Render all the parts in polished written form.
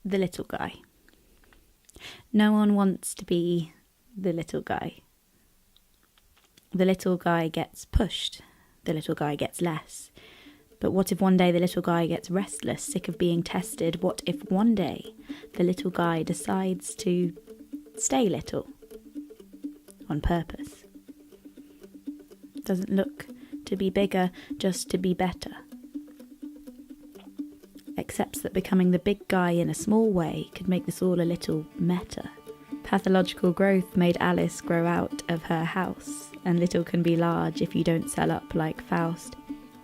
the little guy. No one wants to be the little guy. The little guy gets pushed. The little guy gets less. But what if one day the little guy gets restless, sick of being tested? What if one day the little guy decides to stay little on purpose? Doesn't look to be bigger, just to be better. Accepts that becoming the big guy in a small way could make this all a little meta. Pathological growth made Alice grow out of her house, and little can be large if you don't sell up like Faust.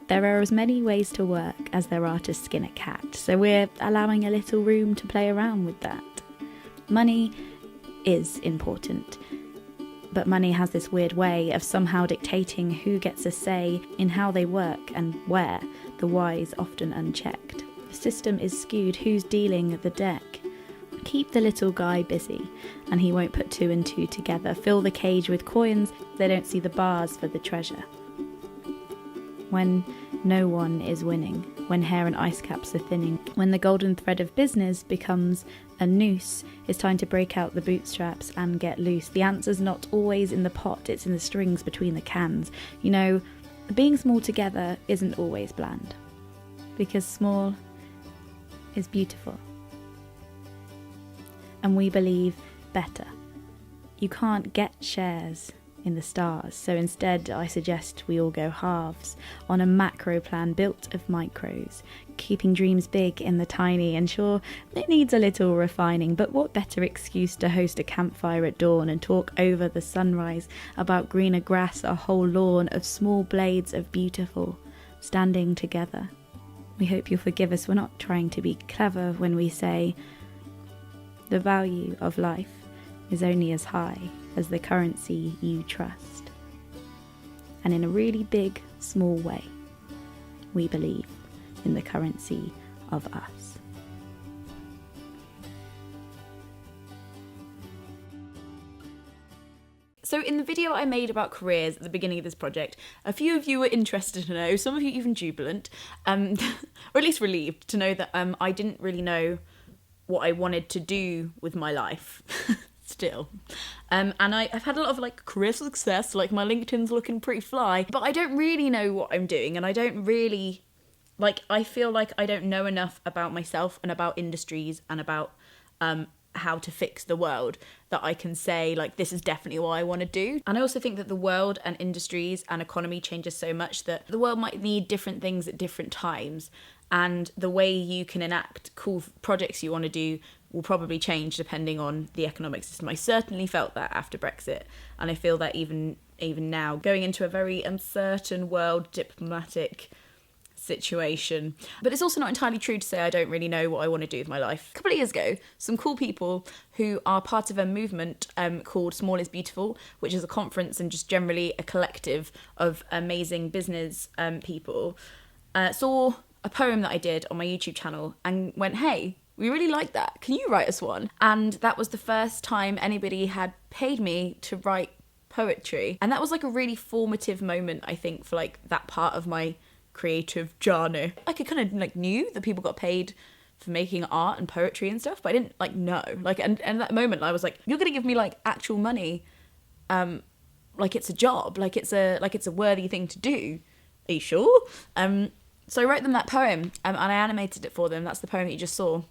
There are as many ways to work as there are to skin a cat, so we're allowing a little room to play around with that. Money is important, but money has this weird way of somehow dictating who gets a say in how they work and where, the why's often unchecked. The system is skewed, who's dealing the deck. Keep the little guy busy, and he won't put two and two together. Fill the cage with coins, they don't see the bars for the treasure. When no one is winning, when hair and ice caps are thinning, when the golden thread of business becomes a noose, it's time to break out the bootstraps and get loose. The answer's not always in the pot, it's in the strings between the cans. You know, being small together isn't always bland, because small is beautiful. And we believe better. You can't get shares in the stars, so instead I suggest we all go halves on a macro plan built of micros, keeping dreams big in the tiny. And sure, it needs a little refining, but what better excuse to host a campfire at dawn and talk over the sunrise about greener grass, a whole lawn of small blades of beautiful standing together. We hope you'll forgive us, we're not trying to be clever when we say the value of life is only as high as the currency you trust. And in a really big, small way, we believe in the currency of us. So in the video I made about careers at the beginning of this project, a few of you were interested to know, some of you even jubilant, or at least relieved to know that I didn't really know what I wanted to do with my life. Still. And I've had a lot of career success, my LinkedIn's looking pretty fly, but I don't really know what I'm doing, and I don't really, I feel like I don't know enough about myself and about industries and about how to fix the world that I can say, this is definitely what I want to do. And I also think that the world and industries and economy changes so much that the world might need different things at different times, and the way you can enact cool projects you want to do will probably change depending on the economic system. I certainly felt that after Brexit, and I feel that even now, going into a very uncertain world diplomatic situation. But it's also not entirely true to say I don't really know what I want to do with my life. A couple of years ago, some cool people who are part of a movement called Small is Beautiful, which is a conference and just generally a collective of amazing business people, saw a poem that I did on my YouTube channel and went, hey, we really like that. Can you write us one? And that was the first time anybody had paid me to write poetry. And that was a really formative moment, I think, for that part of my creative journey. I kind of knew that people got paid for making art and poetry and stuff, but I didn't know. And at that moment I was like, you're gonna give me actual money, it's a job, it's a worthy thing to do. Are you sure? So I wrote them that poem and I animated it for them. That's the poem that you just saw.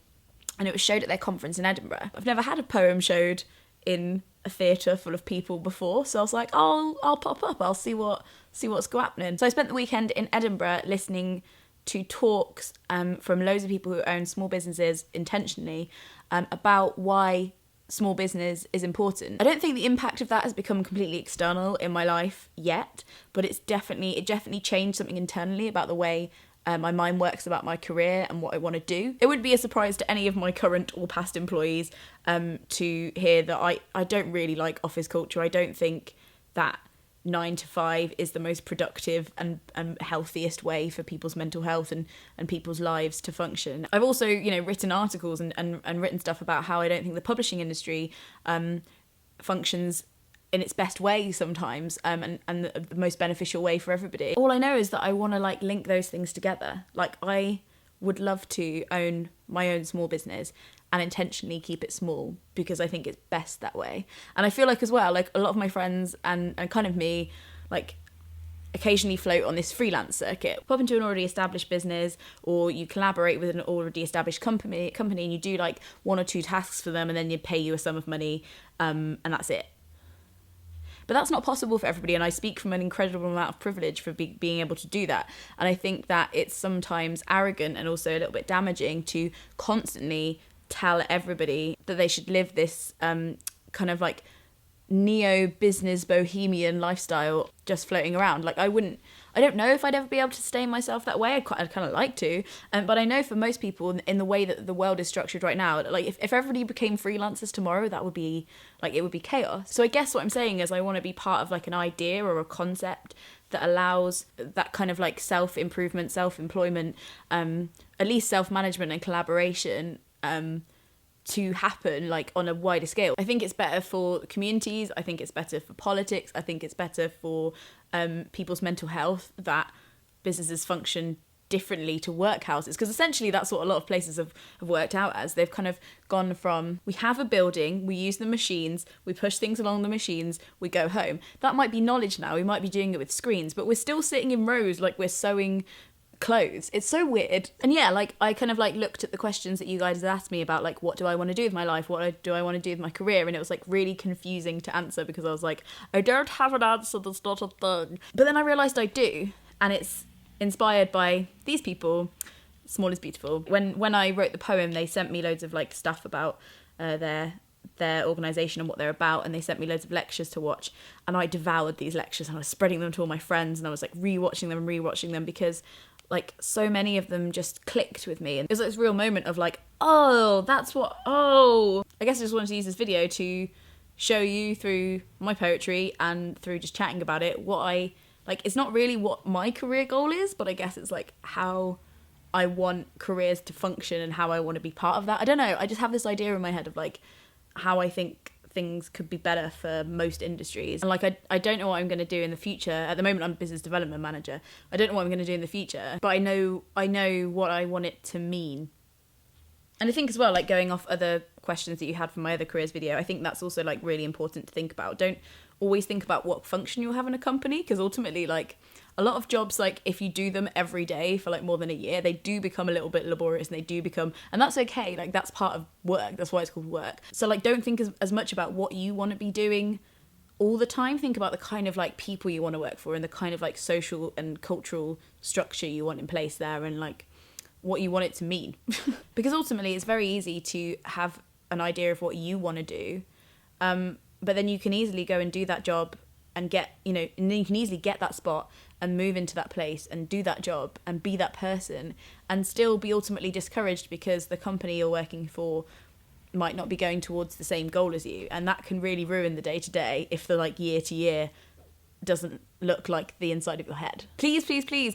And it was showed at their conference in Edinburgh. I've never had a poem showed in a theatre full of people before, so I was like, I'll pop up, I'll see what's happening. So I spent the weekend in Edinburgh listening to talks from loads of people who own small businesses intentionally about why small business is important. I don't think the impact of that has become completely external in my life yet, but it definitely changed something internally about the way my mind works about my career and what I want to do. It would be a surprise to any of my current or past employees to hear that I don't really like office culture. I don't think that 9 to 5 is the most productive and healthiest way for people's mental health and people's lives to function. I've also, written articles and written stuff about how I don't think the publishing industry functions in its best way sometimes, and the most beneficial way for everybody. All I know is that I want to link those things together. I would love to own my own small business and intentionally keep it small because I think it's best that way. And I feel like as well, like a lot of my friends and kind of me, like occasionally float on this freelance circuit. Pop into an already established business, or you collaborate with an already established company and you do like 1 or 2 tasks for them and then you pay you a sum of money, and that's it. But that's not possible for everybody, and I speak from an incredible amount of privilege for being able to do that. And I think that it's sometimes arrogant and also a little bit damaging to constantly tell everybody that they should live this kind of like neo-business bohemian lifestyle just floating around. Like I don't know if I'd ever be able to sustain myself that way. I'd kind of like to, but I know for most people in the way that the world is structured right now, like if everybody became freelancers tomorrow, that would be like, it would be chaos. So I guess what I'm saying is I want to be part of like an idea or a concept that allows that kind of like self-improvement, self-employment, at least self-management and collaboration to happen like on a wider scale. I think it's better for communities. I think it's better for politics. I think it's better for people's mental health that businesses function differently to workhouses, because essentially that's what a lot of places have worked out as. They've kind of gone from, we have a building, we use the machines, we push things along the machines, we go home. That might be knowledge now. We might be doing it with screens, but we're still sitting in rows like we're sewing clothes. It's so weird. And yeah, like I kind of like looked at the questions that you guys asked me about, like what do I want to do with my life, what do I want to do with my career, and it was like really confusing to answer because I was like, I don't have an answer, that's not a thing. But then I realised I do, and it's inspired by these people. Small is beautiful. When I wrote the poem, they sent me loads of like stuff about their organisation and what they're about, and they sent me loads of lectures to watch, and I devoured these lectures and I was spreading them to all my friends, and I was like rewatching them because like so many of them just clicked with me, and it was like this real moment of like, I guess I just wanted to use this video to show you through my poetry and through just chatting about it what I like. It's not really what my career goal is, but I guess it's like how I want careers to function and how I want to be part of that. I don't know, I just have this idea in my head of like how I think things could be better for most industries. And like I don't know what I'm going to do in the future. At the moment I'm a business development manager. I don't know what I'm going to do in the future, but I know what I want it to mean. And I think as well, like going off other questions that you had from my other careers video, I think that's also like really important to think about. Don't always think about what function you'll have in a company, because ultimately like a lot of jobs, like if you do them every day for like more than a year, they do become a little bit laborious, and they do become, and that's okay, like that's part of work, that's why it's called work. So like don't think as much about what you want to be doing all the time. Think about the kind of like people you want to work for and the kind of like social and cultural structure you want in place there, and like what you want it to mean. Because ultimately it's very easy to have an idea of what you want to do, but then you can easily go and do that job and get, and then you can easily get that spot and move into that place and do that job and be that person and still be ultimately discouraged because the company you're working for might not be going towards the same goal as you. And that can really ruin the day-to-day if the like year-to-year doesn't look like the inside of your head. Please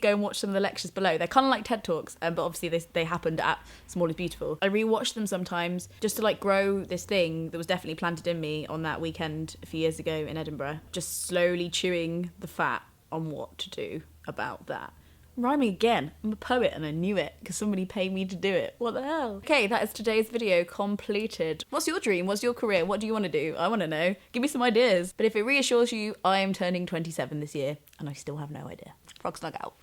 go and watch some of the lectures below. They're kind of like TED Talks, but obviously they happened at Small is Beautiful. I rewatch them sometimes just to like grow this thing that was definitely planted in me on that weekend a few years ago in Edinburgh. Just slowly chewing the fat on what to do about that. Rhyming again. I'm a poet and I knew it because somebody paid me to do it. What the hell? Okay, that is today's video completed. What's your dream? What's your career? What do you want to do? I want to know. Give me some ideas. But if it reassures you, I am turning 27 this year and I still have no idea. Frog snug out.